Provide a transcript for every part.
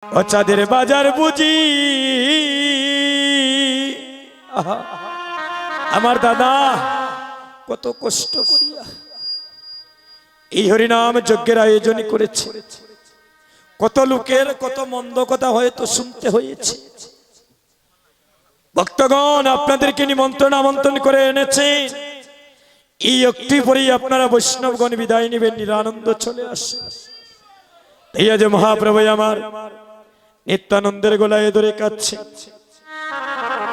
ও চাঁদের বাজার বুঝি আমার দাদা কত কষ্ট করিয়া এই হরিনাম যজ্ঞের আয়োজন করেছে। কত লোকের কত মন্দ কথা হয়তো শুনতে হয়েছে। ভক্তগণ আপনাদেরকে নিমন্ত্রণ আমন্ত্রণ করে এনেছে। এই একটি পরেই আপনারা বৈষ্ণবগণ বিদায় নেবেন, নিরানন্দ চলে আসবে। এই আজ মহাপ্রভু আমার নিত্যানন্দের গলায় ধরে কাঁদছে,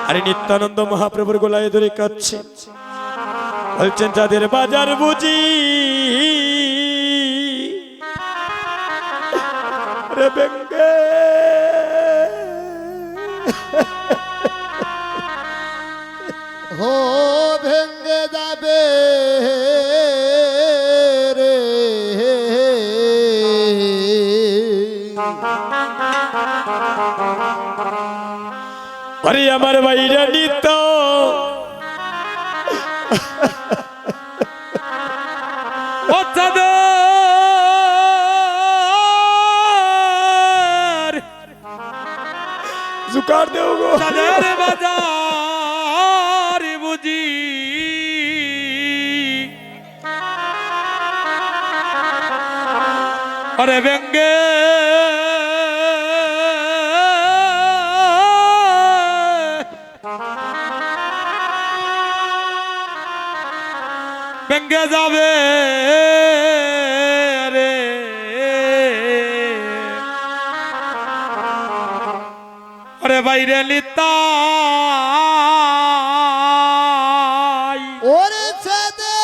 আরে নিত্যানন্দ মহাপ্রভুর গলায় ধরে কাঁদছে, বলছেন চাঁদের বাজার বুঝি রে বেঙ্গে হো ভেঙ্গে যাবে রে আরে আমার বাইরে নিত ও চাঁদের জুকার দেও গো চাঁদের বাজার বুঝি আরে বেঙ্গে বেঙ্গে যাবে রে আরে বাইরে লিতাই ওরে চাঁদে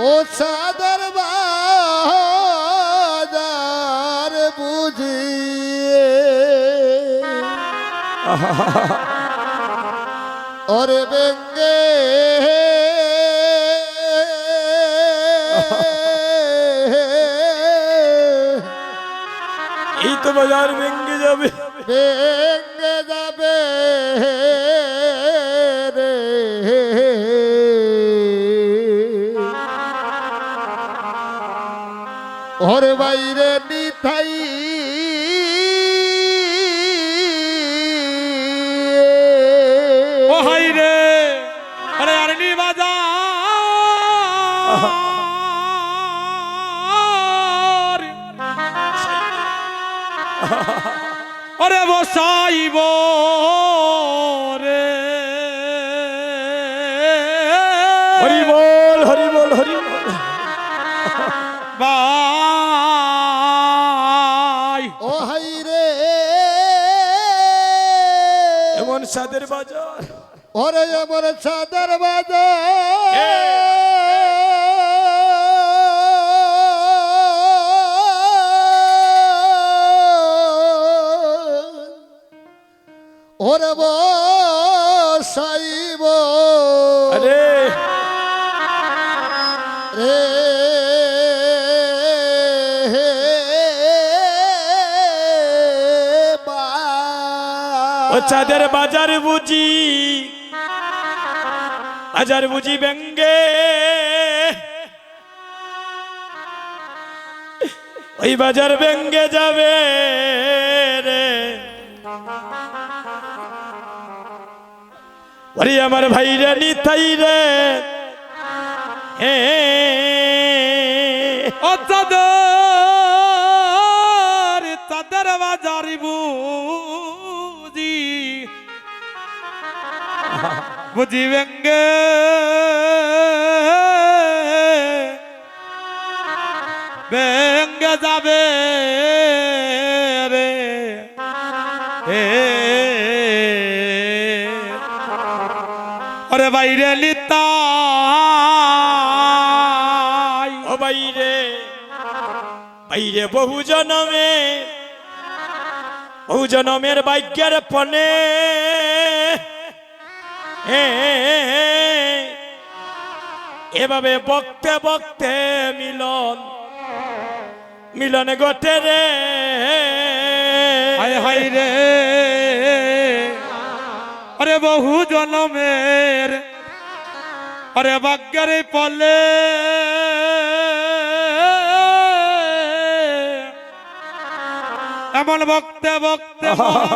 ও চাঁদের বাজার বুঝি ওরে বেঙ্গে এই তো বাজার ভেঙ্গে যাবে, ভেঙ্গে যাবে রে ওর বাইরে নিতাই ও হাই রে আরে আরনি বাজার আরে বসাইব রে হরি বল হরি বল হরি বল বাই ও হাই রে এমন চাঁদের বাজার ওরে আমার চাঁদের বাজার ওরে বসাইব আরে রে ও চাঁদের বাজার বুঝি বাজার বুঝি বেঙ্গে ওই বাজার বেঙ্গে যাবে রে ওরে আমার ভাই রে নিতাই রে ও চাঁদের চাঁদের বাজার বুঝি বুঝি বেঙ্গে বেঙ্গে যাবে রে ওরে বাইরে লিতাই ও বাইরে বাইরে বহু জনমের ভাগ্যের পনে এভাবে বকতে বকতে মিলন ঘটে রে হায় হায় রে আরে বহু জনমের আরে বাগ্যারে পলে এমন বক্তে বক্তে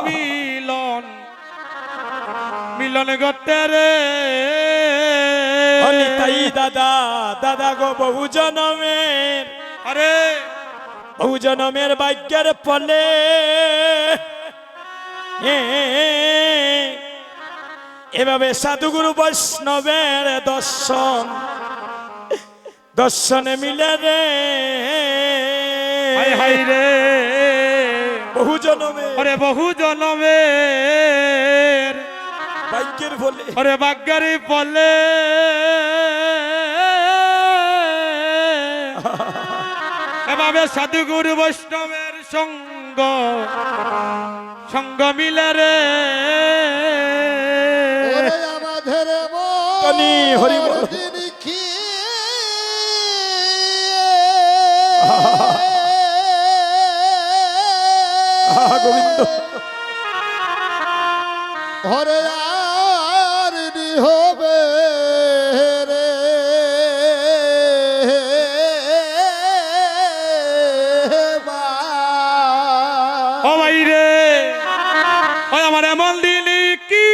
মিলন মিলন গতে রে তাই দাদা দাদা গো বহু জনমের আরে বহু জনমের ভাগ্যের ফলে এভাবে সাধুগুরু বৈষ্ণবের দর্শন দর্শনে মিলে রে হাই হাই রে বহু জনমের আরে বহু জনমের ভাগ্যের ফলে আরে বাগ্যারে পলে এভাবে সাধুগুরু বৈষ্ণবের সঙ্গ সঙ্গ মিলে রে ওরে আমাদের কানি হরি বল। দিন কি গোবিন্দ ওরে আর নি হবে রে ও ভাই রে ওই আমার এমন দিন কি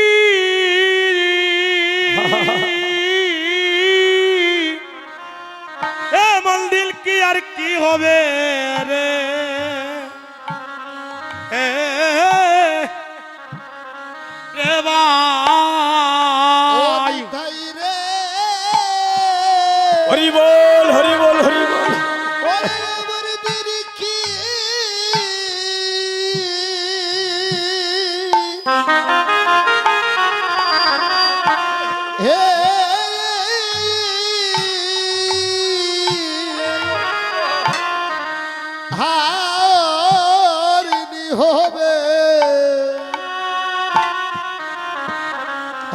এমন দিন কি আর কি হবে রে এ, রে ভাই তাই রে হরি বল হরি বল হরি বল। ওরে আমার দিন কি হে হারিনি হবে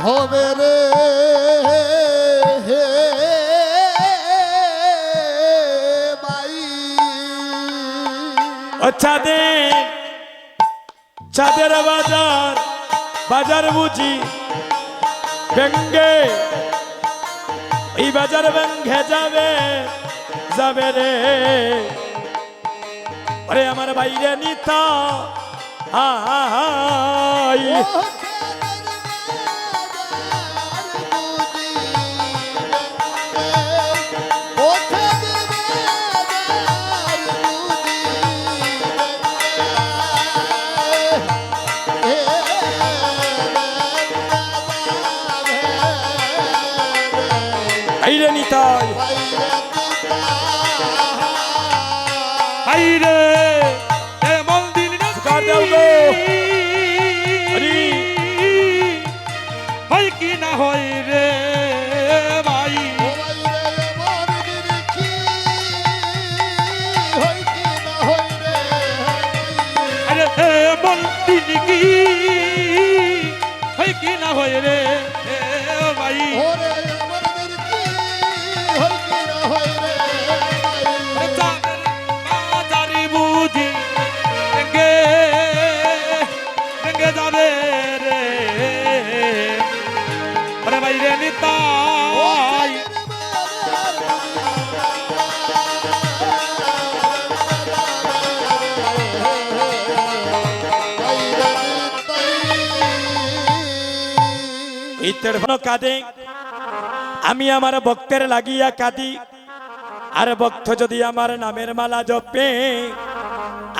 হবে রে হে মাই ও চাঁদের চাঁদের বাজার বাজার বুঝি ব্যঙ্গে এই বাজার ব্যঙ্গে যাবে যাবে রে ওরে আমার বাইরে নিতা আই বাইরে নিতাই হাই রে এমন দিন সুকার দেও গো। হরি। হয় কি না হয় রে ভাই আরে এমন দিন কি হয় কি না হয় রে ভাই বাজারি বুঝি গে গে যাবে রে আরে ভাই রে নিতাই ইতের কাঁদে আমি আমার ভক্তের লাগিয়া কাঁদি আর ভক্ত যদি আমার নামের মালা জপে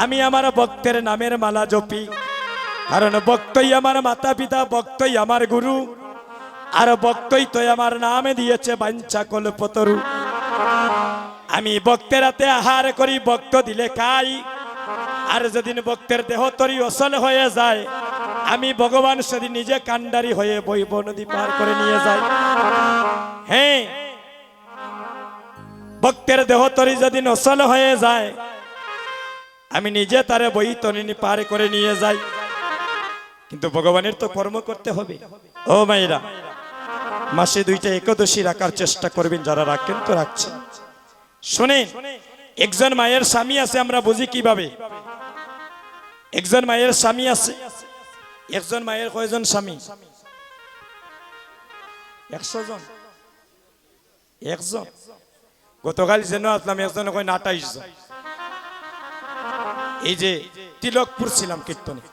আমি আমার ভক্তের নামের মালা জপি কারণ ভক্তই আমার মাতা পিতা ভক্তই আমার গুরু আর ভক্তই তো আমার নামে দিয়েছে বাঞ্ছা কল্পতরু আমি ভক্তের হাতে আহার করি ভক্ত দিলে খাই আর যেদিন ভক্তের দেহ তরি অসল হয়ে যায় আমি ভগবান সেদিন নিজে কান্ডারি হয়ে বৈব নদী পার করে নিয়ে যাই হ্যাঁ ভক্তের দেহ তরি যেদিন অসল হয়ে যায় আমি নিজে তারে বৈতরণী পার করে নিয়ে যাই কিন্তু ভগবানের তো কর্ম করতে হবে ও মায়েরা মাসে 2টা একাদশী রাখার চেষ্টা করবেন যারা রাখেন তো রাখছেন শুনেন একজন মায়ের স্বামী আছে আমরা বুঝি কিভাবে একজন মায়ের স্বামী আছে একজন মায়ের কয়জন স্বামী 100 জন একজন গতকাল যেন আসলাম একজন কয় 28 জন। এই যে তিলকপুর ছিলাম কীর্তনে,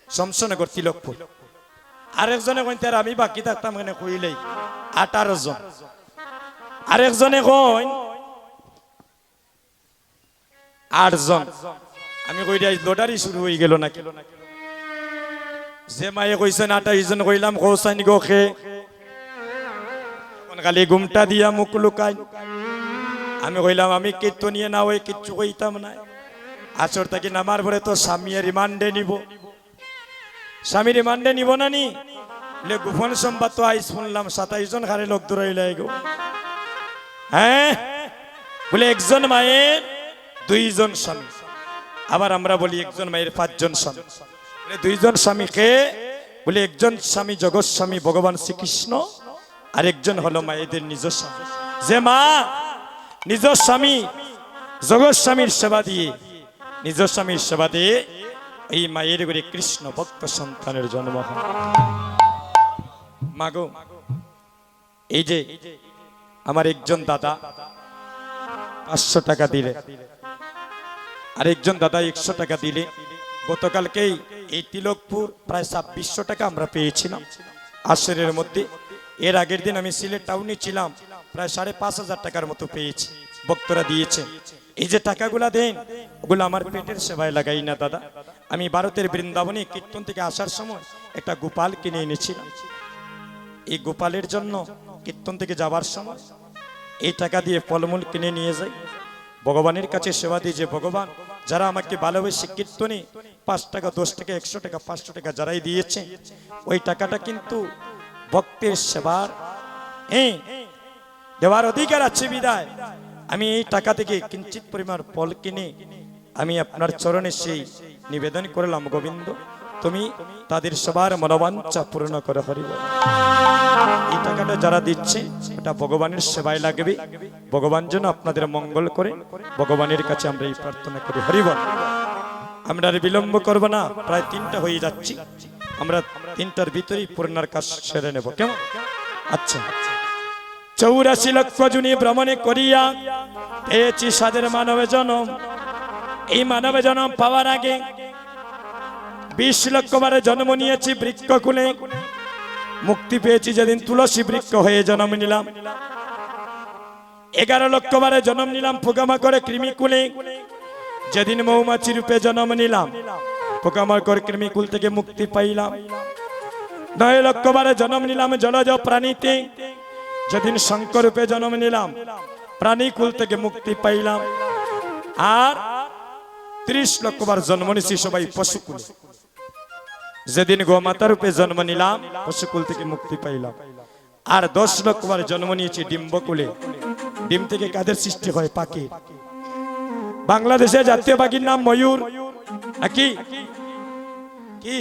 শমশনগর তিলকপুর, আরেকজনে কইন তার আমি বাকি থাকতাম এখানে কইলেই 18 জন। আরেকজনে কইন 8 জন। আমি কই আজ লটারি শুরু হয়ে গেল নাকি? যে মায়ে কইছেন 28 জন কইলাম কৌসাইনি গোখে খালি ঘুমটা দিয়া মুখ লুকাই। আমি কইলাম আমি কীর্তনিয়ে না ওই কিচ্ছু কইতাম না। আসর থেকে নামার পরে তো স্বামী রিমান্ডে নিব। স্বামী রিমান্ডে নিব না নি বলে গোপন সংবাদ তো আইস শুনলাম 27 জন খারে লোক দৌড়াইলাই গো। হ্যাঁ বলে একজন মায়ের 2 জন স্বামী, আবার আমরা বলি একজন মায়ের 5 জন স্বামী। বলে 2 জন স্বামী কে? বলে একজন স্বামী জগৎ স্বামী ভগবান শ্রীকৃষ্ণ, আর একজন হলো মায়েদের নিজ স্বামী। যে মা নিজ স্বামী জগৎ স্বামীর সেবা দিয়ে, নিজ স্বামীর সেবা দিয়ে এই মায়ের ঘরে কৃষ্ণ ভক্ত সন্তানের জন্ম হয়। মাগো এই যে আমার একজন দাদা 500 টাকা দিলে, আরেকজন দাদা 100 টাকা দিলে। গতকালকেই এই তিলকপুর প্রায় 2600 টাকা আমরা পেয়েছিলাম আসরের মধ্যে। এর আগের দিন আমি সিলেট টাউনে ছিলাম, প্রায় 5,500 টাকার মতো পেয়েছি, ভক্তরা দিয়েছে। এই যে টাকাগুলা দেন ওগুলো আমার পেটের সেবায় লাগাই না দাদা। আমি ভারতের বৃন্দাবনে কীর্তন থেকে আসার সময় একটা গোপাল কিনে এনেছিলাম। এই গোপালের জন্য কীর্তন থেকে যাবার সময় এই টাকা দিয়ে ফলমূল কিনে নিয়ে যাই, ভগবানের কাছে সেবা দিই। যে ভগবান যারা আমাকে ভালোবেসে কীর্তনে 5 টাকা 10 টাকা 100 টাকা 500 টাকা যারাই দিয়েছে, ওই টাকাটা কিন্তু ভক্তের সেবার দেওয়ার অধিকার আছে বিদায় আমি এই টাকা থেকে কিঞ্চিত পরিমাণ ফল কিনে আমি আপনার চরণে সেই নিবেদন করলাম, গোবিন্দ তুমি তাদের সবার মনোবাঞ্ছা পূর্ণ করে হরি বল। এই টাকাটা যারা দিচ্ছে এটা ভগবানের সেবায় লাগবে, ভগবান যেন আপনাদের মঙ্গল করে, ভগবানের কাছে আমরা এই প্রার্থনা করি হরি বল। আমরা আর বিলম্ব করব না, প্রায় 3টা হয়ে যাচ্ছি, আমরা 3টার ভিতরেই পূর্ণার কাজ সেরে নেব, কেমন? আচ্ছা, 84 লক্ষ জুনি ভ্রমণে করিয়া পেয়েছি সাদের মানবে জনম। এই মানবে জনম পাওয়ার আগে 20 লক্ষ বারে জন্ম নিয়েছি বৃক্ষকুলে। মুক্তি পেয়েছি যেদিন তুলসী বৃক্ষ হয়ে জন্ম নিলাম। 11 লক্ষ বারে জন্ম নিলাম পোকামাকড়ে কৃমিকুলে। যেদিন মৌমাছি রূপে জন্ম নিলাম পোকামাকড় কৃমিকুল থেকে মুক্তি পাইলাম। 9 লক্ষ বারে জন্ম নিলাম জলজ প্রাণীতে। যেদিন শঙ্কর রূপে জন্ম নিলাম প্রাণীকুল থেকে মুক্তি পাইলাম। আর 30 লক্ষ বার জন্ম নিছি সবাই পশুকুল। যেদিন গোমাতা রূপে জন্ম নিলাম পশুকুল থেকে মুক্তি পাইলাম। আর 10 লক্ষ বার জন্ম নিয়েছি ডিম্বকুলে। ডিম থেকে কাদের সৃষ্টি হয়? পাখি। বাংলাদেশের জাতীয় পাখির নাম ময়ূর। কি কি?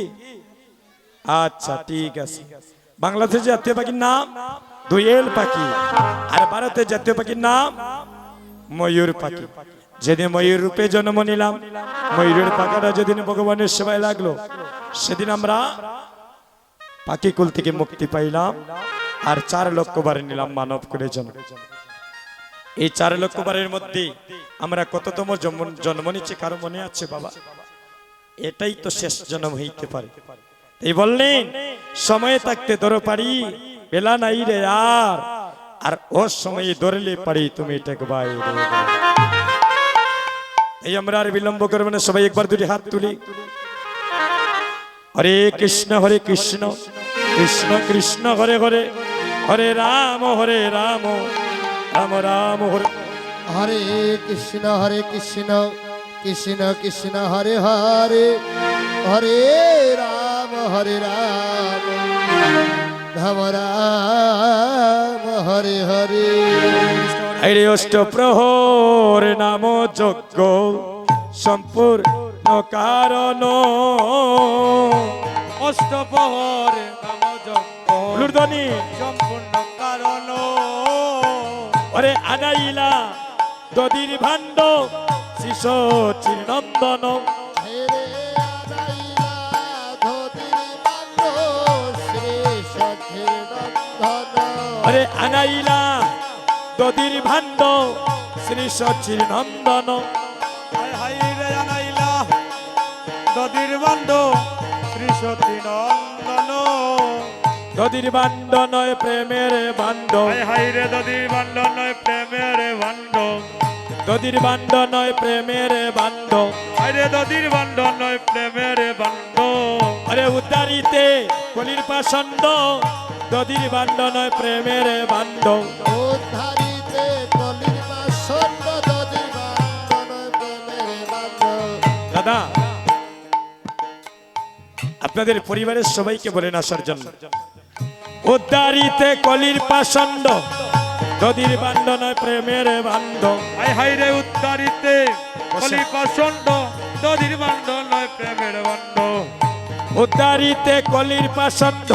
আচ্ছা ঠিক আছে, বাংলাদেশের জাতীয় পাখির নাম দোয়েল পাখি, আর ভারতের জাতীয় পাখির নাম ময়ূর পাখি। যেদিন ময়ূর রূপে জন্ম নিলাম, ময়ূরের পাখাটা যেদিন ভগবানের সেবায় লাগলো, সেদিন আমরা পাখিকুল থেকে মুক্তি পাইলাম। আর 4 লক্ষ বার নিলাম মানব করে জন্ম। এই 4 লক্ষ বারের মধ্যে আমরা কততম জন্ম নিচ্ছি কারো মনে আছে বাবা? এটাই তো শেষ জন্ম হইতে পারে। এই বললেন সময় থাকতে ধরো পারি, বেলা নাই রে আর, আর ও সময়ে ধরলে পারি তুমি এটাকে বাইরে। এই আমরা আর বিলম্ব করবো না, সবাই একবার দুটি হাত তুলি। হরে কৃষ্ণ কৃষ্ণ কৃষ্ণ হরে হরে, হরে রাম রাম রাম হরে। হরে কৃষ্ণ কৃষ্ণ কৃষ্ণ হরে হরে, হরে রাম রাম রাম হরে হরে। হরে অষ্টপ্রহর নাম যজ্ঞ সম্পূর্ণ কারণ। অষ্টপ্রহর নাম যজ্ঞ লুর্ধনি সম্পূর্ণ কারণ। ওরে আনাইলা দদির ভাণ্ড শিশ চিরনন্দন। হেরে আনাইলা ধতির বান্ড শ্রী সখীর নন্দন। ওরে আনাইলা দদির ভাণ্ড শ্রী সচির নন্দন। হাই হাই রে জানাইলা দদির বান্ড শ্রী সতী নন্দন। দদির ভাণ্ড নয় প্রেমের ভাণ্ড, হাই হাই রে দদির বান্ড নয় প্রেমের বান্ড। দদির ভাণ্ড নয় প্রেমের ভাণ্ড। হাই রে দদির বান্ড নয় প্রেমের বান্ড। আরে উদ্ধারিতে কলির পাষণ্ড, দদির ভাণ্ড নয় প্রেমের ভাণ্ড। উদ্ধারিতে কলির পাষণ্ড, দদির ভাণ্ড নয় প্রেমের ভাণ্ড। দাদা, আপনাদের পরিবারের সবাইকে বলেন আসার জন্য। উদ্ধারিতে কলির পাষণ্ড, দদির ভাণ্ড নয় প্রেমের ভাণ্ড। হাই হাই রে উদ্ধারিতে কলি পাষণ্ড, দদির বান্ড নয় প্রেমের বান্ড। উদ্ধারিতে কলির পাষণ্ড,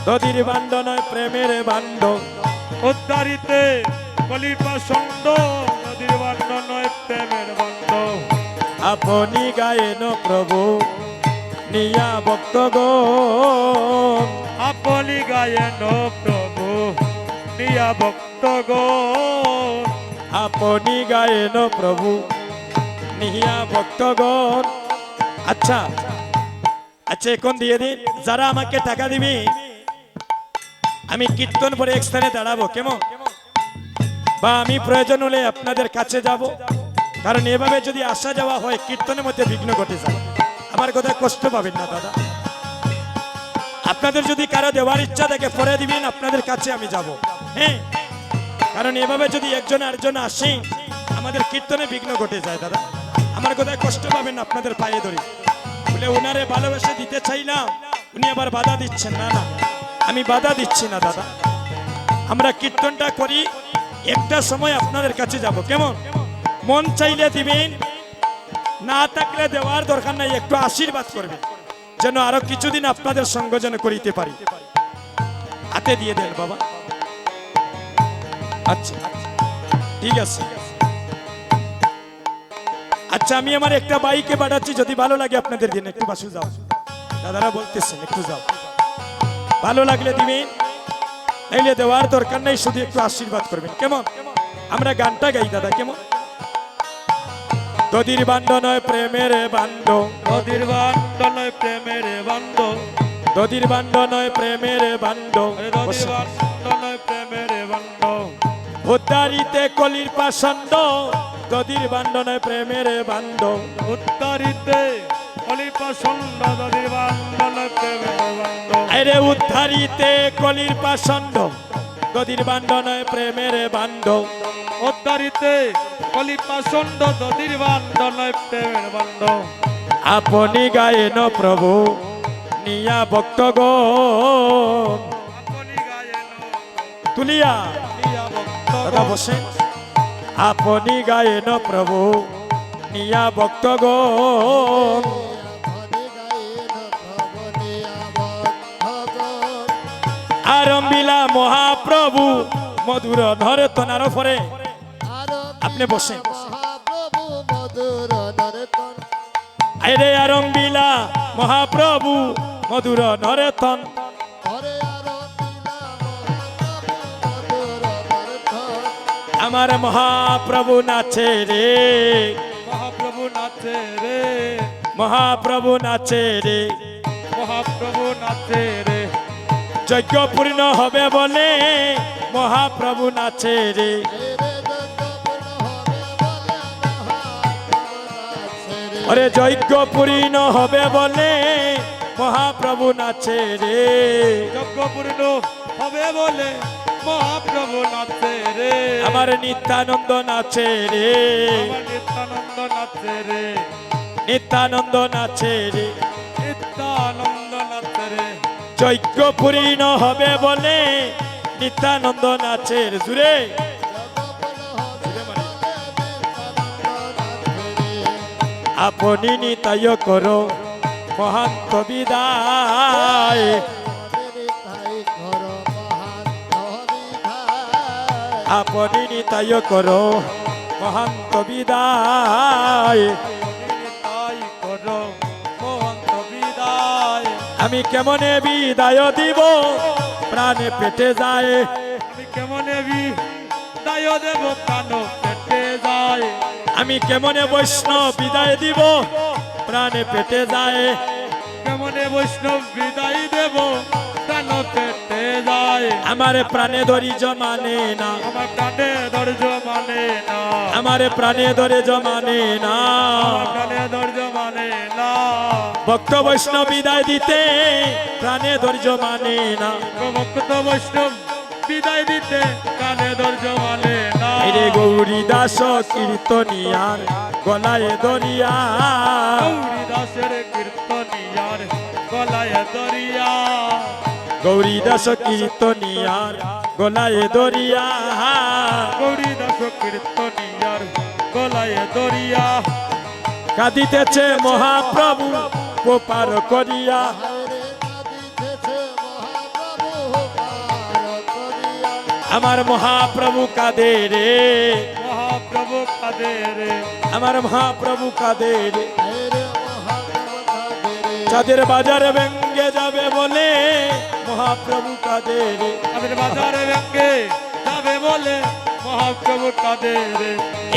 দদির ভাণ্ড নয় প্রেমের ভাণ্ড। উদ্ধারিতে কলি পাষণ্ড, দদির বান্ড নয় প্রেমের বান্ড। আপনি গায়েন প্রভু নিয়া ভক্তগণ, আপনি গায়েন প্রভু নিয়া ভক্তগণ। আপনি গায়েন প্রভু নিয়া ভক্তগণ। আচ্ছা আচ্ছা, এখন দিয়ে দিন। যারা আমাকে টাকা দিবি আমি কীর্তন পরে এক স্থানে দাঁড়াবো, কেমন? বা আমি প্রয়োজন হলে আপনাদের কাছে যাব, কারণ এভাবে যদি আসা যাওয়া হয় কীর্তনের মধ্যে বিঘ্ন ঘটে যায়। আমার কথায় কষ্ট পাবেন না দাদা। আপনাদের যদি কারো দেওয়ার ইচ্ছা থাকে পরে দিবেন, আপনাদের কাছে আমি যাব। হ্যাঁ, কারণ এভাবে যদি একজন আরেকজন আসে আমাদের কীর্তনে বিঘ্ন ঘটে যায় দাদা। আমার কথায় কষ্ট পাবেন না, আপনাদের পায়ে ধরি বলে ওনারে ভালোবেসে দিতে চাইলাম, উনি আবার বাধা দিচ্ছেন। না না, আমি বাধা দিচ্ছি না দাদা। আমরা কীর্তনটা করি, একটা সময় আপনাদের কাছে যাব, কেমন? মন চাইলে দিবেন, না থাকলে দেওয়ার দরকার নাই, একটু আশীর্বাদ করবেন যেন আরো কিছুদিন আপনাদের সঙ্গ যেন করিতে পারি। হাতে দিয়ে দেন বাবা। আচ্ছা ঠিক আছে। আচ্ছা, আমি আমার একটা বাইকে পাঠাচ্ছি, যদি ভালো লাগে আপনাদের দিন একটু বাসু যাও। দাদারা বলতেছেন একটু যাও, ভালো লাগলে দিবেন, নাইলে দেওয়ার দরকার নাই, শুধু একটু আশীর্বাদ করবেন, কেমন? আমরা গানটা গাই দাদা, কেমন? দদির বান্ড নয় প্রেমের বান্ড, দদির বান্ড নয় প্রেমের বান্ড। দদির বান্ড নয় প্রেমের বান্ড। দদির বান্ড নয় প্রেমের বান্ড। উদ্ধারিতে কলির পাষণ্ড, দদির বান্ড নয় প্রেমের বান্ড। উদ্ধারিতে কলি পাষণ্ড, দদির বান্ড নয় প্রেমের বান্ড। আরে উদ্ধারিতে কলির পাষণ্ড, দদির বান্ড নয় প্রেমের বান্ড। উদ্ধারিতে কলি পাষণ্ড, দদির বান্ড নয় প্রেমের বান্ড। আপনি গায়েন প্রভু নিয়া ভক্তগণ। আপনি গায়েন তুলিয়া নিয়া ভক্তগণ। দাদা বসেন। আপনি গায়েন প্রভু নিয়া ভক্তগণ। আপনি গায়েন প্রভু নিয়া ভক্তগণ। আরম্ভিলা মহাপ্রভু মধুর নরতনার পরে আপনি বসেন। মহাপ্রভু মধুর নরতন। আরে আরম্ভিলা মহাপ্রভু মধুর নরতন। হরে আরতিলা মহাপ্রভু মধুর নরতন। আমার মহাপ্রভু নাচে রে, মহাপ্রভু নাচে রে, মহাপ্রভু নাচে রে। মহাপ্রভু নাচে রে। যজ্ঞ পূর্ণ হবে বলে মহাপ্রভু নাচে রে। এরে যজ্ঞ আরে যজ্ঞ পূর্ণ হবে বলে মহাপ্রভু নাচে রে। পূর্ণ হবে বলে মহাপ্রভু নাচে রে। যজ্ঞ পূর্ণ হবে বলে মহাপ্রভু নাচে রে। আমার নিত্যানন্দ নাচে রে, আমার নিত্যানন্দ নাচে রে। নিত্যানন্দ নাচে রে। নিত্যানন্দ নাচে রে। যজ্ঞ পূর্ণ হবে বলে নিত্যানন্দ নাচে রে। জুড়ে আপনি নিতায় করো মহান্ত বিদায়। আপনি নিতায় করো মহান্ত বিদায়। তাই করো মহন্ত বিদায়। আমি কেমনে বিদায় দিব প্রাণে পেটে যায়। আমি কেমন এবি বিদায় দেব প্রাণ পেটে যায় আমি কেমনে বৈষ্ণব বিদায় দিব প্রাণে পেটে যায় কেমনে বৈষ্ণব বিদায় দেব প্রাণ পেটে যায় আমার প্রাণে ধৈর্য মানে না আমার প্রাণে ধৈর্য মানে না আমার প্রাণে ধৈর্য মানে না আমার প্রাণে ধৈর্য মানে না ভক্ত বৈষ্ণব বিদায় দিতে প্রাণে ধৈর্য মানে না ভক্ত বৈষ্ণব বিদায় দিতে প্রাণে ধৈর্য মানে না রে গৌরী দাস কীর্তনিয়ার গলায় দরিয়া গৌরী দাসের কীর্তনিয়ার গলায় দরিয়া গৌরী দাস কীর্তনিয়ার গলায় দরিয়া গৌরী দাস কীর্তনিয়ার গলায় দরিয়া কাঁদিতেছে মহাপ্রভু পোপার করিয়া হরে কাঁদিতেছে মহাপ্রভু পার করিয়া আমার মহাপ্রভু কাঁদে রে মহাপ্রভু কাদের আমার মহাপ্রভু কাঁদে রে হরে মহাপ্রভু কাঁদে চাঁদের বাজারে ভেঙ্গে যাবে বলে মহাপ্রভু কাঁদে রে তাদের বাজারে ভেঙ্গে যাবে বলে মহাপ্রভু কাদের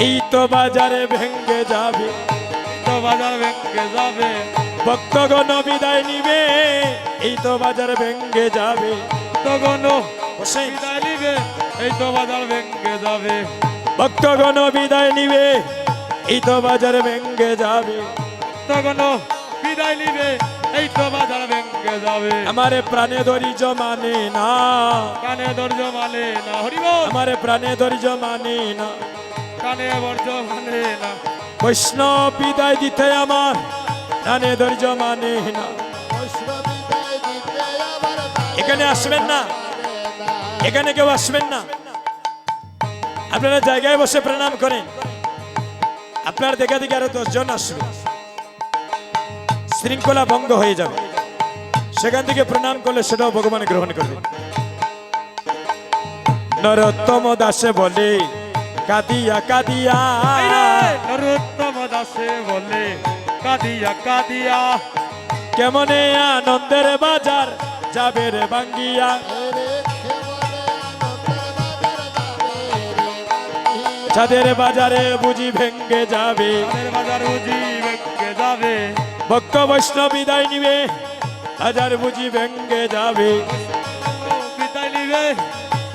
এই তো বাজারে ভেঙ্গে যাবে তো বাজার ভেঙ্গে যাবে ভক্তগণ বিদায় নিবে এই তো বাজার ভেঙ্গে যাবে তখন হোসেন, বিদায় নিবে এই তো বাজার ভেঙ্গে যাবে ভক্তগণ বিদায় নিবে এই তো বাজার ভেঙ্গে যাবে তখন বিদায় নিবে এই তো বাজার ভেঙ্গে যাবে আমার প্রাণে ধৈর্য মানে না কানে ধৈর্য মানে না হরিব আমার প্রাণে ধৈর্য মানে না কানে বর্জ মানে না বৈষ্ণব বিদায় দিতে আমার প্রাণে ধৈর্য মানে না বৈষ্ণব বিদায় দিতে আবার প্রাণে এখানে আসবেন না না এখানে কেউ আসবেন না আপনারা জায়গায় বসে প্রণাম করেন আপনার দেখা দেখে আরো 10 জন আসবে শৃঙ্খলা ভঙ্গ হয়ে যাবে সেখান থেকে প্রণাম করলে সেটাও ভগবান গ্রহণ করবে নরোত্তম দাসে বলে কাঁদিয়া কাঁদিয়া এই রে, নরোত্তম দাসে বলে কাঁদিয়া কাঁদিয়া কেমনে আনন্দের বাজার যাবে রে ভাঙ্গিয়া হরে কেমনে আনন্দের বাজার যাবে রে বান্ধিয়া চাঁদের বাজারে বুঝি ভেঙ্গে যাবে তাদের বাজার বুঝি ভেঙ্গে যাবে ভক্ত বৈষ্ণব বিদায় নিবে বাজার বুঝি ভেঙ্গে যাবে বিদায় নিবে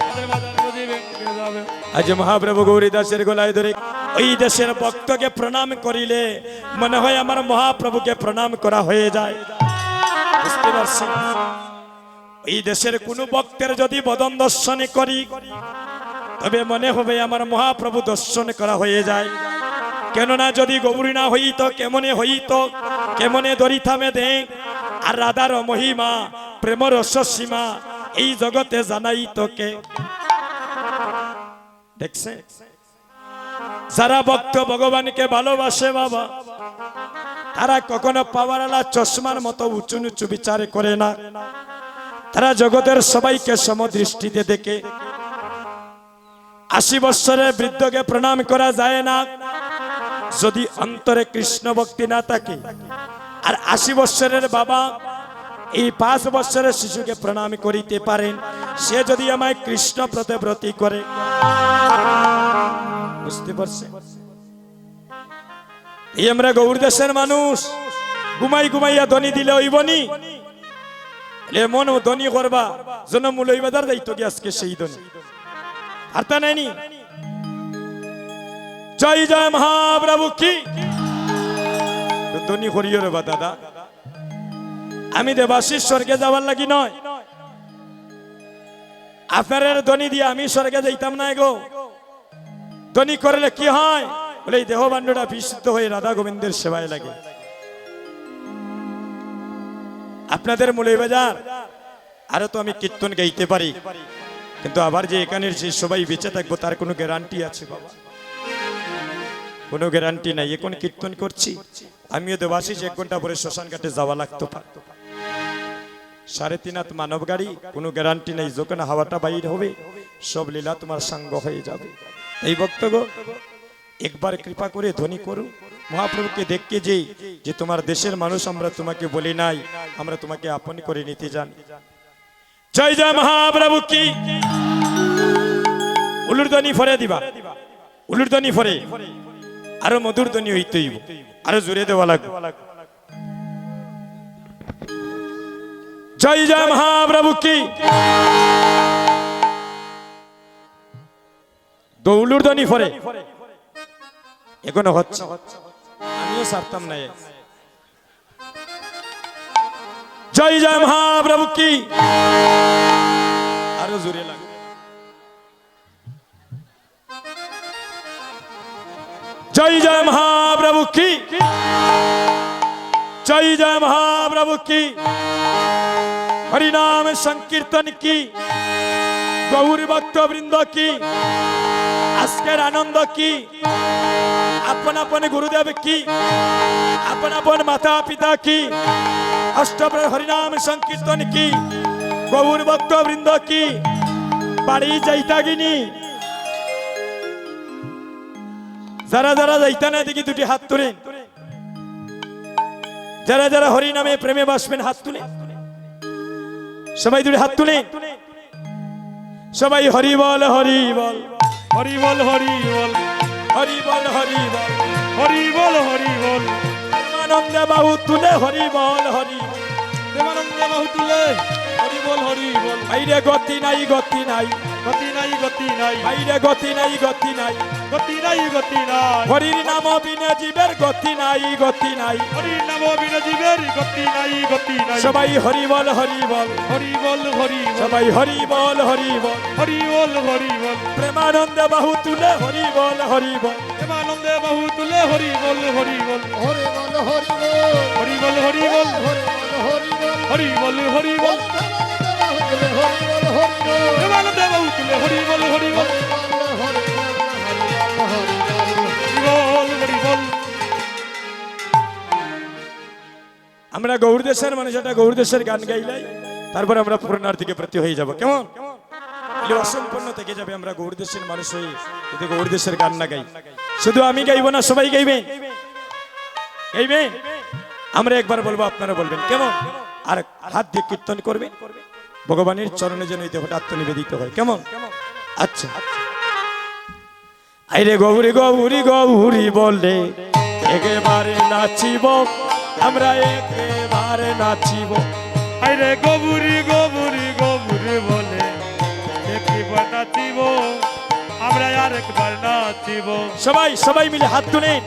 তাদের বাজার বুঝি ভেঙ্গে যাবে আজ মহাপ্রভু গৌরী দাসের গলায় ধরে ওই দেশের ভক্তকে প্রণাম করিলে মনে হয় আমার মহাপ্রভুকে প্রণাম করা হয়ে যায় বুঝতে পারছি এই দেশের কোন ভক্তের যদি বদন দর্শন করি তবে মনে হবে আমার মহাপ্রভু দর্শন করা হয়ে যায় কেননা যদি গৌরী না হইত কেমনে হইত কেমনে দরিথামে দে আর রাধার মহিমা প্রেম রস সীমা এই জগতে জানাই তোকে দেখছে যারা ভক্ত ভগবানকে ভালোবাসে বাবা তারা কখনো পাওয়ারালা চশমার মতো উঁচু নিচু বিচার করে না তারা জগতের সবাইকে সমদৃষ্টিতে দেখে 80 বৎসরের বৃদ্ধকে প্রণাম করা যায় না যদি অন্তরে কৃষ্ণ ভক্তি না থাকে আর 80 বৎসরের বাবা এই 5 বৎসরের শিশুকে প্রণাম করিতে পারেন সে যদি আমায় কৃষ্ণ প্রতি ব্রতী করে বুঝতে পারছে এই আমরা গৌর দেশের মানুষ ঘুমাই ঘুমাইয়া ধনী দিলে হইবনি এমন ধনী করবা জন্য মূলইবাদার দায়িত্ব কি আজকে সেই ধনী আর তা নাইনি জয় জয় মহাপ্রভু কি ধনী করিও রে বা দাদা আমি দেবাশিস স্বর্গে যাবার লাগি নয় আপনার ধনী দিয়ে আমি স্বর্গে যাইতাম না গো ধনী করলে কি হয় বলে এই দেহবান্ডটা বিশুদ্ধ হয়ে রাধা গোবিন্দের সেবায় লাগে আপনাদের মৌলভীবাজার আরো তো আমি কীর্তন গাইতে পারি কিন্তু আবার যে এখানের যে সবাই বেঁচে থাকবো তার কোনো গ্যারান্টি আছে বাবা কোনো গ্যারান্টি নাই এখন কীর্তন করছি আমিও দেবাশিস 1 ঘন্টা পরে শ্মশান ঘাটে যাওয়া লাগতো 3.5 হাত মানব গাড়ি কোনো গ্যারান্টি নেই যখন হাওয়াটা বাইর হবে সব লীলা তোমার সঙ্গ হয়ে যাবে এই ভক্তগণ একবার কৃপা করে ধ্বনি করো মহাপ্রভুকে দেখতে যেই যে তোমার দেশের মানুষ আমরা তোমাকে বলি নাই আমরা তোমাকে আপন করে নিতে জানি জয় জয় মহাপ্রভু কি উলুর ধ্বনি ফরে দিবা উলুর ধ্বনি ফরে আরো মধুর ধ্বনি হইতে হইব আরো জোরে দেওয়া লাগবে জয় জয় মহাপ্রভু কি দৌলুর ধ্বনি ফরে এখনো হচ্ছে আমিও সারতাম না জয় জয় মহাপ্রভু কি আরো জোরে লাগবে জয় জয় মহাপ্রভু কি জয় জয় মহাপ্রভু কি হরিনাম সংকীর্তন কি গৌর ভক্ত বৃন্দ কি আজকের আনন্দ কি আপন আপন গুরুদেব কি আপন আপন মাতা পিতা কি অষ্টপ্রহর হরিনাম সংকীর্তন কি গৌর ভক্ত বৃন্দ কি বাড়ি যাইতাগিনী যারা যারা যাইতা না দেখি দুটি হাত তুলে যারা যারা হরি নামে প্রেমে বাসবেন হাত তুলে সবাই দুটি হাত তুলে সবাই হরি বল হরি বল হরি বল হরি বল হরি বল হরি বল হরি বল হরি বল আনন্দে বাহু তুলে হরি বল হরি দেবানন্দে বাহু তুলে হরি বল হরি বল বাইরে গতি নাই গতি নাই গতি নাই গতি নাই বাইরে গতি নাই গতি নাই গতি নাই গতি নাই হরির নাম বিনে জীবের গতি নাই গতি নাই হরির নাম বিনা জীবের গতি নাই গতি নাই সবাই হরি বল হরি বল হরি বল হরি বল সবাই হরি বল হরি বল হরি বল হরি বল প্রেমানন্দে বাহু তুলে হরি বল হরি বল দেবানন্দে বাহু তুলে হরি বল হরি বল হরি বল হরি বল হরি বল হরি বল হরি বল হরি বল হরি বল হরি বল হরি বল দেবানন্দে বাহু তুলে হরি বল হরি বল হরি বল হরি বল আমরা গৌর দেশের মানুষ একটা গৌর দেশের গান গাইলাই তারপর আমরা পূর্ণার্থীকে প্রতি হয়ে যাব কেমন এগুলো অসম্পূর্ণ থেকে যাবে আমরা গৌর দেশের মানুষ হয়ে যদি গৌর দেশের গান না গাই শুধু আমি গাইবো না সবাই গাইবে গাইবে আমরা একবার বলবো আপনারা বলবেন কেমন আর হাত দিয়ে কীর্তন করবে ভগবানের চরণে যেন এই দেহটা আত্মনিবেদিত হয় কেমন আচ্ছা আইরে গৌরী গৌরী গৌরী বলে একেবারে নাচিব আমরা একেবারে নাচিব আরে গবুরি গবুরি গবুরি বলে একবার নাচিব আমরা আর একবার নাচিব সবাই সবাই মিলে হাত তুলেন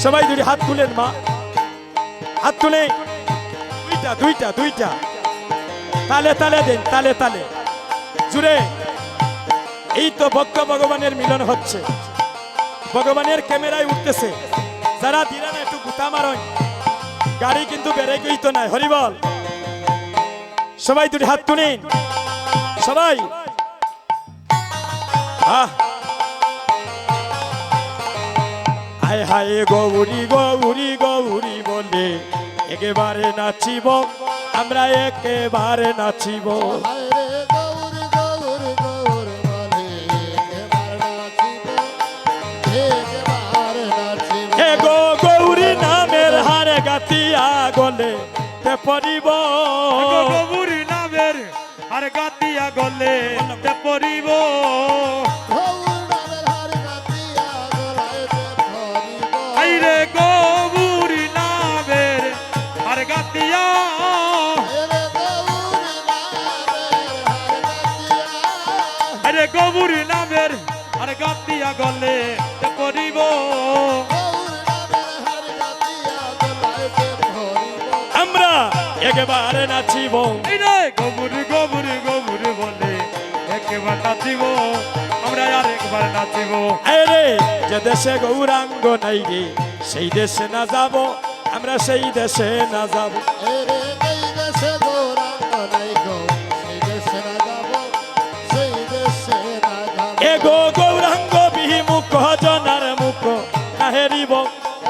সবাই দুটি হাত তুলেন মা হাত তুলে দুইটা দুইটা দুইটা তালে তালে দেন তালে তালে জুড়ে এই তো ভক্ত ভগবানের মিলন হচ্ছে ভগবানের ক্যামেরায় উঠতেছে যারা দিলেন একটু গুতা মারন গাড়ি কিন্তু বেড়ে গই তো নাই হরিবল সবাই দুটি হাত তুলেন সবাই হায় হায় গৌরী গৌরী গৌরী বলে একেবারে নাচিব আমরা একেবারে নাচিব হরে গৌর গৌর গৌর বলে এবার নাচিব এবার নাচিব এ গো গৌরী নামের হারে গাতিয়া গলে তে পরিব গবুরি নামের আর গাতিয়া গলে তে পরিব গৌর নামের হার কাটিয়া গলাইতে ধরিব আইরে গবুরি নামের আর গাতিয়া হরে গৌর নামের হার কাটিয়া আরে গবুরি নামের আর গাতিয়া গলে তে পরিব গৌর নামের হার কাটিয়া গলাইতে ধরিব আমরা একেবারে নাচিব এই রে গবুরি গবুরি গবুরি বলে একবার নাচিব আমরা আর একবার নাচিব আরে যে দেশে গৌরাঙ্গ নাই রে সেই দেশে না যাব আমরা সেই দেশে না যাব এরে এই দেশে গৌরাঙ্গ নাই গো সেই দেশে না যাব সেই দেশে না যাব এ গো গৌরাঙ্গ বিমুখ জনার মুখ নাহেরিব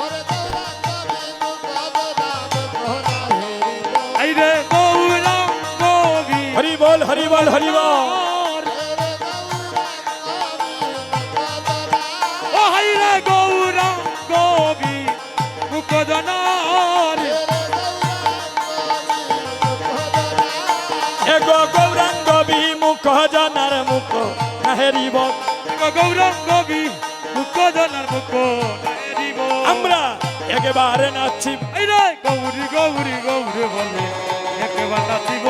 ওরে গৌরাঙ্গ বিমুখ অবদান গ্রহণা হেরিব এই রে গৌরাঙ্গ বি হরিবল হরিবল হরিবল এরে গৌরাঙ্গ বিমুখ অবদান ও হাই রে গৌরাঙ্গ বি মুখজনার এরে গৌরাঙ্গ বিমুখ অবদান এ গো গৌরাঙ্গ বিমুখ জনার মুখ নাহে এরিব গৌরঙ্গ বি মুখ জনার মুখ এরিব আমরা একেবারে নাচি এই রে গৌরী গৌরী গৌরী বলে একেবারে নাচিব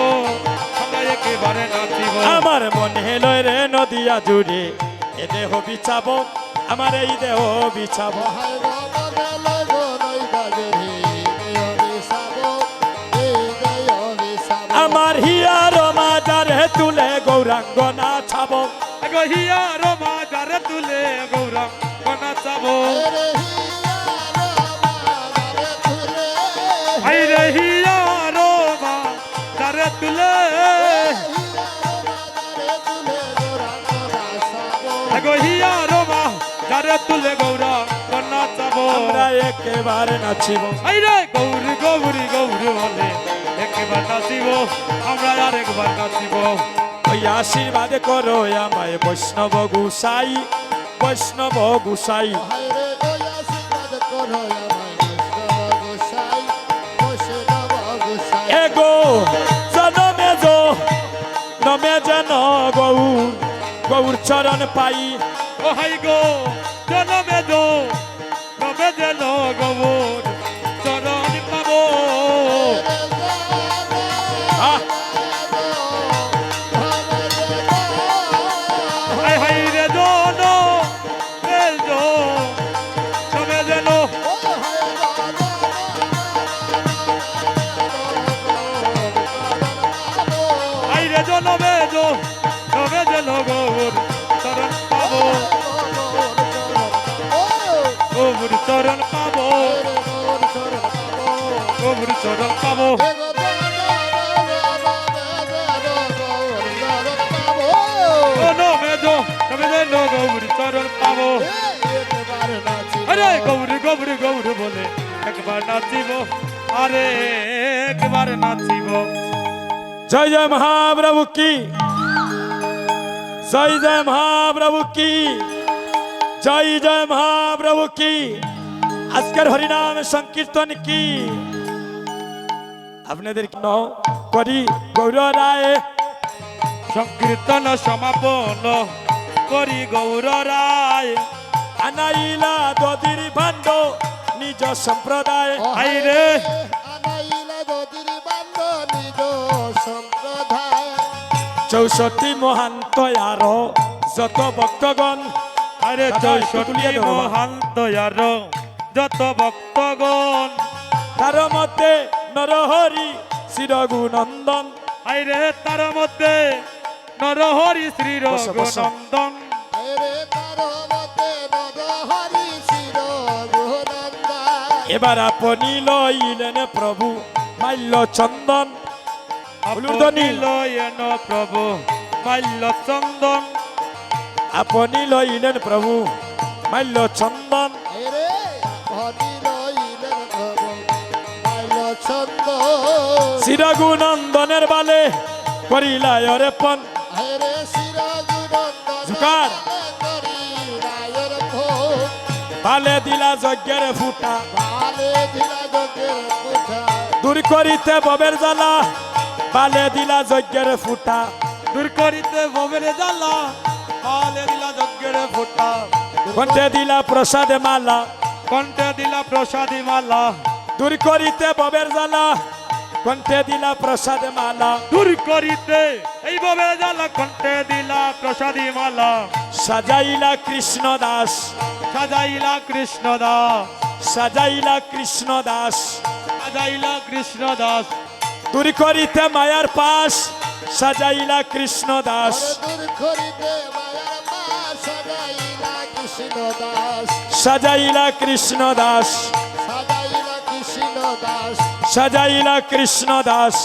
আমরা একেবারে নাচিব আমার মনে লয় রে নদিয়া জুড়ে এ দেহ বিছাবো আমার এই দেহ বিছাবো হায় গো মনে লাগো নই বাজে সাবো এই দয়ালি সাবো আমার হিয়ার মাজারে তুলে গৌরাঙ্গ নাচাবো হিয়ার মাজারে তুলে গৌরঙ্গ নাচাবো আই রে হিয়ার মাজারে তুলে হিয়ার মাজারে তুলে গৌরঙ্গ নাচাবো আমরা একেবারে নাচিব আই রে গৌরী গৌরী গৌরী বলে একবার নাচিব আমরা আর একবার নাচিব ওই আশীর্বাদ করো আমায় বৈষ্ণব গুসাই বৈষ্ণব গুসাই এগো জনমে যো নমে যেন গৌর গৌর চরণ পাই ও হাই গো জনমে দো নবে যেন গৌর চরণ পাবো আহ, হাই হাই রে জন রে জো নবে যেন হাই রে জনমে দো নবে যেন গৌর চরণ পাবো গৌর চরণ পাবো গৌর চরণ পাবো ও নবে দো নবে যেন গৌর চরণ পাবো আরে গৌরী গৌরী গৌরী বলে একবার নাচিব আরে একবার নাচিব জয় জয় মহাপ্রভু কি জয় জয় মহাপ্রভু কি জয় জয় মহাপ্রভু কি আজকের হরিনাম সংকীর্তন কি আপনাদের করি গৌর রায় সংকীর্তন সমাপন করি গৌর রায় আনাইলা দদির ভাণ্ড নিজ সম্প্রদায় হাই রে চৌষট্টি মহান্ত আর যত ভক্তগণ আরে দাদা, একটু চৌষট্টি তুলিয়ে দেবো। মহান্ত আর যত ভক্তগণ তার মধ্যে নরহরি শিরঘুনন্দন হাই রে তার মধ্যে নরহরি শ্রী বসো, বসো। রঘুনন্দন এবার আপনি লইলেন প্রভু মাল্য চন্দন আপনি লয়েন প্রভু মাল্য চন্দন আপনি লইলেন প্রভু মাল্য চন্দন শিরঘুনন্দনের বালে করিলায় রে পন ঝুকার বালে দিলা যজ্ঞের ফুটা দূর করিতে ববের জ্বালা বালে দিলা যজ্ঞের ফুটা দূর করিতে ববেরে জ্বালা পালে দিলা যজ্ঞের ফোঁটা কণ্ঠে দিলা প্রসাদে মালা কণ্ঠে দিলা প্রসাদী মালা দূর করিতে ববের জ্বালা কণ্ঠে দিলা প্রসাদে মালা দূর করিতে এই ববের জ্বালা কণ্ঠে দিলা প্রসাদী মালা সাজাইলা কৃষ্ণ দাস সাজাইলা কৃষ্ণ দাস সাজাইলা কৃষ্ণ দাস সাজাইলা কৃষ্ণ দাস দূর করিতে মায়ার পাশ সাজাইলা কৃষ্ণ দাস সাজাইলা কৃষ্ণ দাস সাজাইলা কৃষ্ণ দাস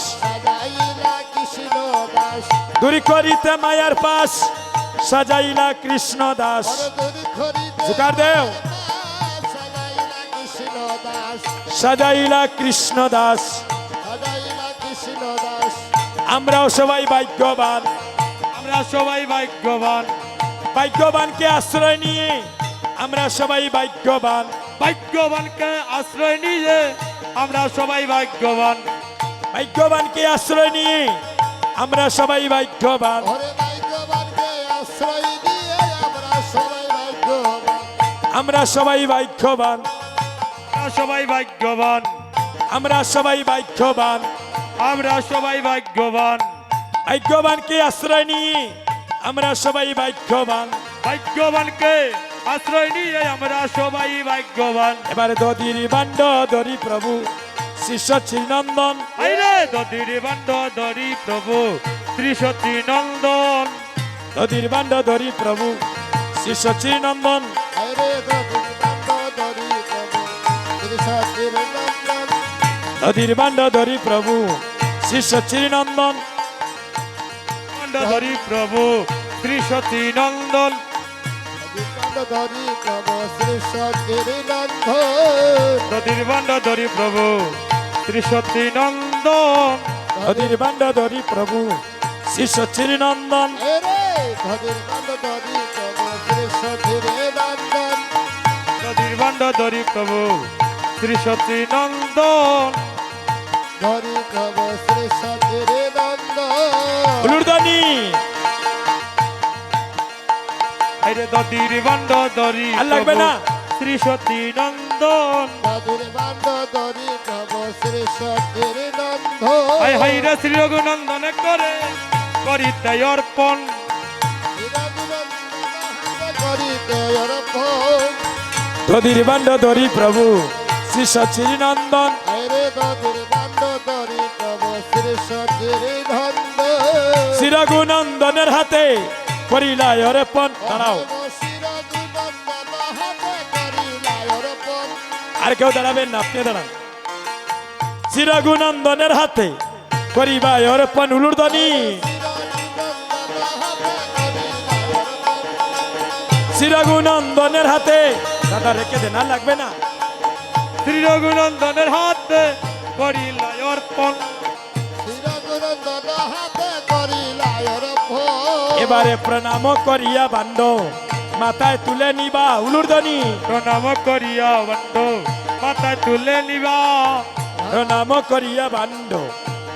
দূর করিতে মায়ার পাশ সাজাইলা কৃষ্ণ দাস জুকার দেও সাজাইলা কৃষ্ণ দাস আমরাও সবাই ভাগ্যবান আমরা সবাই ভাগ্যবান ভাগ্যবানকে আশ্রয় নিয়ে আমরা সবাই ভাগ্যবান ভাগ্যবানকে আশ্রয় নিয়ে আমরা সবাই ভাগ্যবান ভাগ্যবানকে আশ্রয় নিয়ে আমরা সবাই ভাগ্যবান ভাগ্যবানকে আশ্রয় দিয়ে আমরা সবাই ভাগ্যবান, আমরা সবাই ভাগ্যবান, আমরা সবাই ভাগ্যবান। আমরা সবাই ভাগ্যবান, ভাগ্যবানকে আশ্রয় নিয়ে আমরা সবাই ভাগ্যবান। ভাগ্যবানকে আশ্রয় নিয়ে আমরা সবাই ভাগ্যবান। এবারে দধির বান্ড ধরি প্রভু শিষ্য শ্রীনন্দন, আইরে দধির বান্ড ধরি প্রভু শ্রী সতী নন্দন, দধির বান্ড ধরি প্রভু শিষ্য শ্রীনন্দন। আরে দধির বান্ড ধরি প্রভু শ্রী সতীর নন্দন, দধির বান্ড ধরি প্রভু শিষ্য শ্রীনন্দন। বান্ড ধরি প্রভু শ্রী সতী নন্দন, দধির বান্ড ধরি প্রভু শ্রী সতীর নন্দন, দধির বান্ড ধরি প্রভু শ্রী সতী নন্দন, দধির বান্ড ধরি প্রভু শিষ্য শ্রীনন্দন। আরে দধির বান্ড ধরি প্রভু শ্রী সতীর নন্দন, দধির বান্ড ধরি প্রভু শ্রী সতী নন্দন। ধরি প্রভু শ্রী সতীর নন্দন। হুলুরদানি আইরে দধির বান্ড ধরি আর লাগবে না। শ্রী সতী নন্দন, দধির বান্ড ধরি প্রভু শ্রী সতীর নন্দন, হাই হাই রে শ্রী রঘুনন্দনে করে করিতে অর্পণ, করিতে অর্পণ। দধির বান্ড ধরি প্রভু শিষ্য শ্রীনন্দন। আরে দধির বান্ড ধরি প্রভু শ্রী সতীর নন্দন, শ্রীরঘুনন্দনের হাতে করিলা অর্পণ। দাঁড়াও, আর কেউ দাঁড়াবেন না, আপনি দাঁড়ান। শ্রীরঘুনন্দনের হাতে করিবা অর্পণ। হুলুরদানি শ্রীরঘুনন্দনের হাতে, দাদা রেখে দেন, আর লাগবে না। শ্রী রঘুনন্দনের হাতে করিলা অর্পণ, এবারে প্রণাম করিয়া বান্ড মাথায় তুলে নিবা। হুলুরদানি প্রণাম করিয়া বান্ড মাথায় তুলে নিবা, প্রণাম করিয়া বান্ড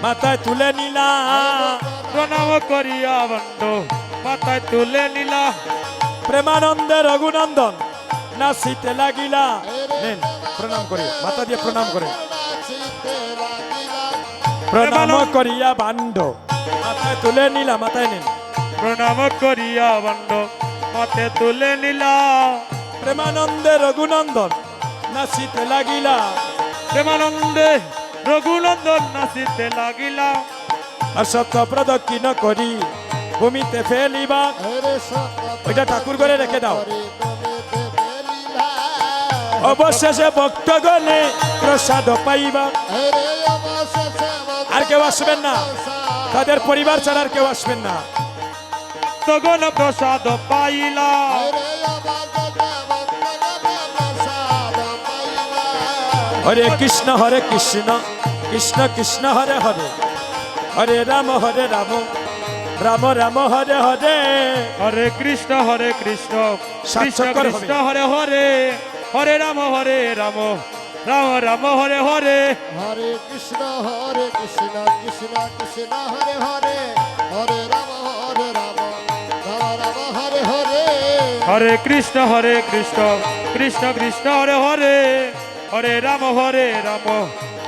মাথায় তুলে নিলা। প্রণাম করিয়া বান্ড মাথায় তুলে নিলা। প্রেমানন্দে রঘুনন্দন নাচিতে লাগিলা। নেন প্রণাম করি, মাথা দিয়ে প্রণাম করে। প্রণাম করিয়া বান্ড মাথায় তুলে নিলা, মাথায় নেন। প্রণাম করিয়া বান্ড মাথায় তুলে নিলা। প্রেমানন্দে রঘুনন্দন নাচিতে লাগিলা। প্রেমানন্দে রঘুনন্দন নাচিতে লাগিলা। আর সত্য প্রদক্ষিণ করি ভূমিতে ফেলিবা। ওইটা ঠাকুর ঘরে রেখে দাও। অবশেষে ভক্তগণে প্রসাদ পাইবা। আর কেউ আসবেন না, তাদের পরিবার ছাড়া আর কেউ আসবেন না। তগণ প্রসাদ পাইলা। হরে কৃষ্ণ কৃষ্ণ কৃষ্ণ হরে হরে, হরে রাম রাম রাম হরে হরে। হরে কৃষ্ণ কৃষ্ণ সার্থক হবে। কৃষ্ণ হরে হরে, হরে রাম রাম রাম হরে হরে। হরে কৃষ্ণ কৃষ্ণ কৃষ্ণ হরে হরে, হরে রাম রাম রাম হরে হরে। হরে কৃষ্ণ কৃষ্ণ কৃষ্ণ হরে হরে, হরে রাম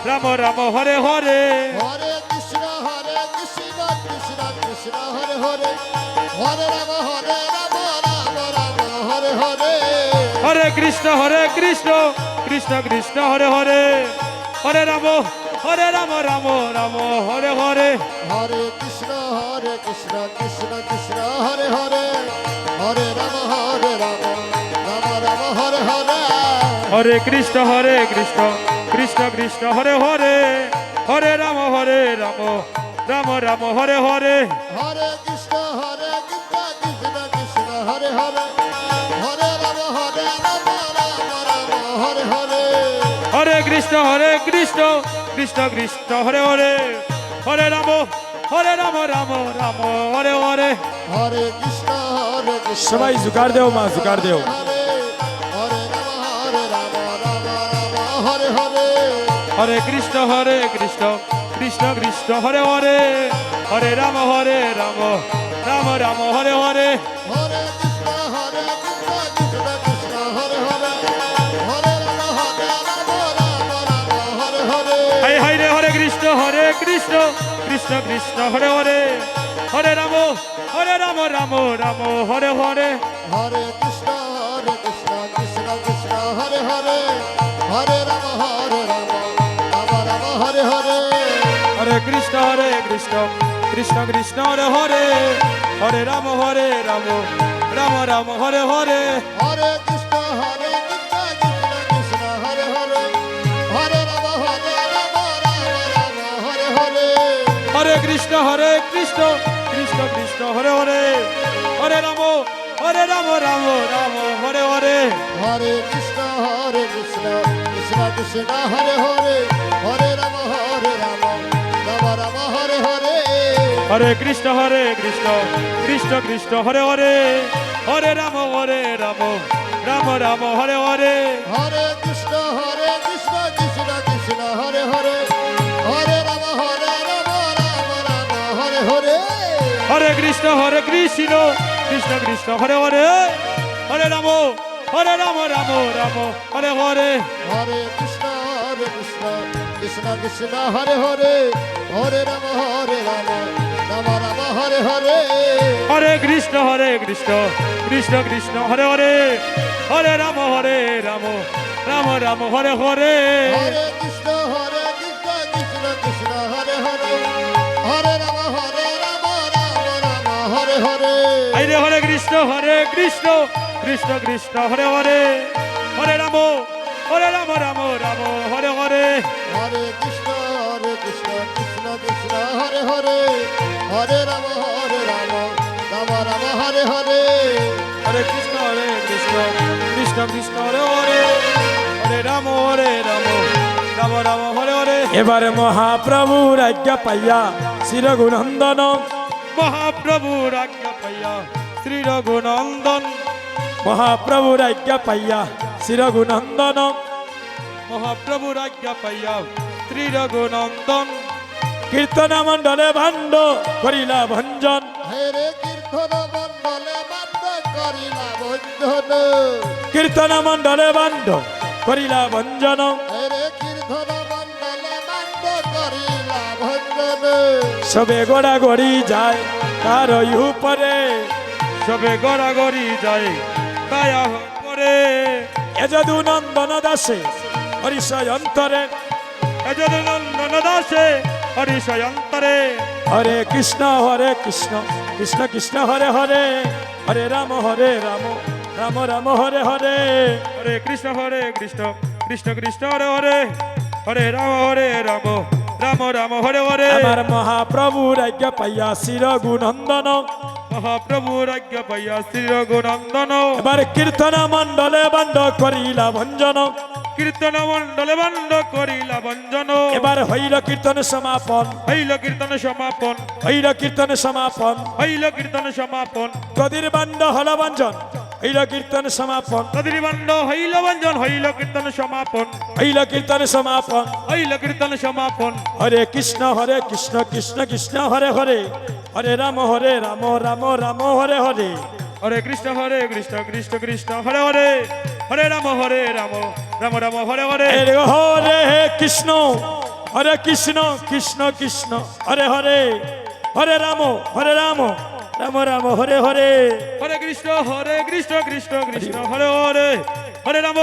রাম রাম হরে হরে। হরে কৃষ্ণ কৃষ্ণ কৃষ্ণ হরে হরে, হরে রাম রাম রাম হরে হরে। হরে কৃষ্ণ কৃষ্ণ কৃষ্ণ হরে হরে, হরে রাম রাম রাম হরে হরে। হরে কৃষ্ণ কৃষ্ণ কৃষ্ণ হরে হরে, হরে রাম রাম রাম হরে হরে। হরে কৃষ্ণ কৃষ্ণ হরে হরে, হরে রাম রাম রাম হরে হরে। হরে কৃষ্ণ কৃষ্ণ কৃষ্ণ হরে হরে, হরে রাম রাম হরে হরে। হরে কৃষ্ণ কৃষ্ণ হরে হরে, হরে রাম রাম রাম হরে হরে। হরে কৃষ্ণ সবাই জুকার দেও মা, জুকার দেও। হরে, হরে রাম রাম রাম হরে হরে। হরে কৃষ্ণ কৃষ্ণ হরে হরে, হরে রাম রাম রাম হরে হরে। হরে কৃষ্ণ কৃষ্ণ কৃষ্ণ হরে হরে, কৃষ্ণ হরে হরে হরে রাম রাম রাম হরে হরে হরে কৃষ্ণ কৃষ্ণ কৃষ্ণ হরে হরে হরে রাম রাম রাম হরে হরে হরে কৃষ্ণ কৃষ্ণ কৃষ্ণ হরে হরে হরে রাম রাম রাম হরে হরে হরে কৃষ্ণ কৃষ্ণ হরে হরে হরে রাম রাম হরে হরে হরে কৃষ্ণ কৃষ্ণ কৃষ্ণ হরে হরে হরে রাম রাম হরে হরে হরে কৃষ্ণ কৃষ্ণ কৃষ্ণ হরে হরে হরে রাম রাম রাম হরে হরে হরে কৃষ্ণ কৃষ্ণ কৃষ্ণ হরে হরে হরে রাম রাম রাম হরে হরে হরে কৃষ্ণ কৃষ্ণ কৃষ্ণ হরে হরে হরে রাম রাম হরে হরে হরে কৃষ্ণ কৃষ্ণ কৃষ্ণ হরে হরে হরে রাম রাম হরে হরে হরে কৃষ্ণ কৃষ্ণ কৃষ্ণ হরে হরে হরে রাম রাম রাম হরে হরে হরে কৃষ্ণ কৃষ্ণ কৃষ্ণ হরে হরে হরে রাম রাম রাম হরে হরে হরে কৃষ্ণ কৃষ্ণ কৃষ্ণ হরে হরে হরে রাম রাম হরে হরে আইরে হরে কৃষ্ণ কৃষ্ণ কৃষ্ণ হরে হরে হরে রাম রাম হরে হরে হরে কৃষ্ণ কৃষ্ণ কৃষ্ণ হরে হরে হরে রাম রাম রাম হরে হরে হরে কৃষ্ণ কৃষ্ণ কৃষ্ণ হরে হরে হরে রাম রাম রাম হরে হরে এবারে মহাপ্রভুর আজ্ঞা পাইয়া শ্রী রঘুনন্দন মহাপ্রভুর আজ্ঞা পাইয়া শ্রী রঘুনন্দন মহাপ্রভুর আজ্ঞা পাইয়া শ্রী রঘুনন্দন মহাপ্রভুর আজ্ঞা পাইয়া শ্রী রঘুনন্দন কীর্তন মণ্ডলে ভাণ্ড করিলা ভঞ্জন হেরে কীর্তন মণ্ডলে বাদ্য করিলা ভঞ্জন কীর্তন মণ্ডলে ভাণ্ড করিলা ভঞ্জন হেরে কীর্তন মণ্ডলে বাদ্য করিলা ভঞ্জন সবে গোড়া গড়ি যায় তার উপরে সবে গড়াগড়ি যায় দয়া করে এ যদু নন্দন দাসে হরিষয় অন্তরে নন্দন দাসে হরিষয় অন্তরে হরে কৃষ্ণ কৃষ্ণ কৃষ্ণ হরে হরে হরে রাম রাম রাম হরে হরে হরে কৃষ্ণ কৃষ্ণ কৃষ্ণ হরে হরে হরে রাম রাম হরে হরে আমার মহাপ্রভুর আজ্ঞা পাইয়া শ্রী রঘুনন্দন মহাপ্রভুর আজ্ঞা পাইয়া শ্রী রঘুনন্দন এবার কীর্তন মণ্ডলে বাণ্ড করিলা ভঞ্জন কীর্তন মণ্ডলে বাণ্ড করিলা ভঞ্জন এবার হইল কীর্তন সমাপন হইল কীর্তন সমাপন হইল কীর্তন সমাপন হইল কীর্তন সমাপন গদির বাণ্ড হল ভঞ্জন হইল কীর্তন সমাপন তদির বাণ্ড হইল ভঞ্জন হইল কীর্তন সমাপন হইল কীর্তন সমাপন হইল কীর্তন সমাপন হরে কৃষ্ণ কৃষ্ণ কৃষ্ণ হরে হরে হরে রাম রাম রাম হরে হরে হরে কৃষ্ণ কৃষ্ণ কৃষ্ণ হরে হরে হরে রাম রাম রাম হরে হরে হরে কৃষ্ণ কৃষ্ণ কৃষ্ণ হরে হরে হরে রাম রাম রাম হরে হরে হরে কৃষ্ণ কৃষ্ণ কৃষ্ণ হরে হরে হরে রাম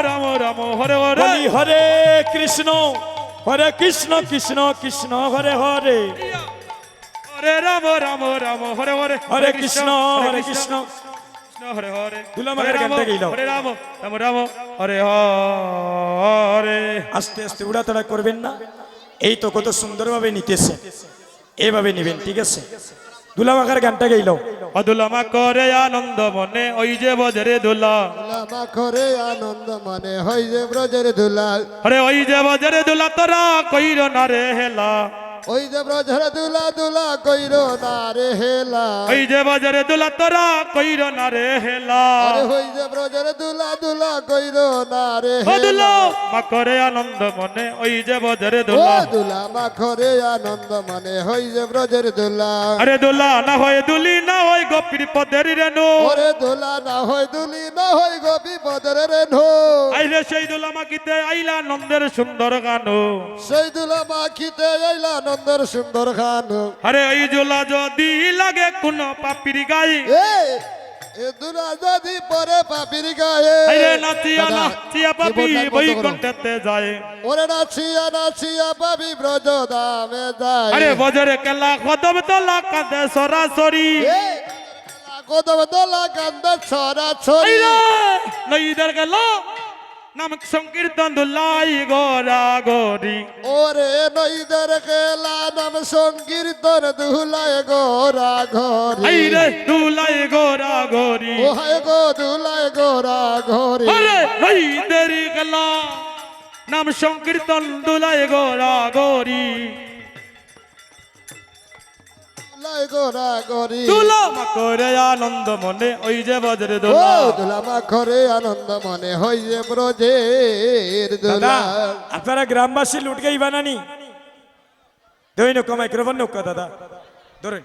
রাম রাম হরে হরে বলি হরে কৃষ্ণ কৃষ্ণ কৃষ্ণ হরে হরে হরে রাম রাম হরে হরে হরে কৃষ্ণ কৃষ্ণ হরে হরে দুলা মাগের গানটা গাইলাম। হরে রাম রাম হরে হরে আস্তে আস্তে উড়াতাড়া করবেন না, এই তো কত সুন্দরভাবে নিতেছে, এইভাবে নিবেন, ঠিক আছে? দুলা মাখার গানটা গাইলাম। অদুলামা করে আনন্দ মনে ওই যে বজরে দুলা দুলা করে আনন্দ মনে হই যে ব্রজের দুলা হরে ওই যে বজরে দুলা তোরা কইর না রে হেলা ওই যে ব্রজের দুলা দুলা কইরো না রে হেলা ওই যে বজরে দুলা তোরা কইর না রে হেলা আরে হই যে ব্রজের দুলা দুলা কইরো না রে হেলা অদুলা মা করে আনন্দ মনে ওই যে বজরে ও দুলা দুলা মা করে আনন্দ মনে হই যে ব্রজের দুলা আরে দুলা না হয় দুলি না হয় গোপীর পদের রেণু ওরে দুলা না হয় দুলি না হয় গোপী পদের রেণু আইলে সেই দুলা মাকিতে আইলা নন্দের সুন্দর গানো সেই দুলা মাখিতে আইলা আনন্দের সুন্দর খান আরে ওই জোলা যদি লাগে কোন পাপির গায়ে এ দুলা যদি পরে পাপির গায়ে আরে নাচিয়া দাদা, নাচিয়া পাপি জীবন বন্ধ বই করো। কণ্ঠেতে যায় ওরে নাচিয়া নাচিয়া পাপি ব্রজ দামে যায় আরে বজরে কেলা কদম তলা কাঁদে সরাসরি কদম দোলা কান্দ ছড়া ছড়ি আইরে নইদের গেল নাম সংকীর্তন দুলাই গোরা গোরি ওরে নইদের খেলা নাম সংকীর্তন দুলায় গোরা ঘরে আইরে দুলাই গোরা গোরি ও হায় গো দুলায় গোরা ঘরে আরে নইদের গেল নাম সংকীর্তন দুলাই গোরা গোরি দুলায় গোরা ঘরে তুলা করে আনন্দ মনে ওই যে বজরে ও দোলা দুলা মাখরে আনন্দ মনে হইয়ে ব্রজের দাদা দুলা আপনারা গ্রামবাসী লুটকেই বানানি দই নৌকা মাইক্রোফোন নৌকা দাদা ধরেন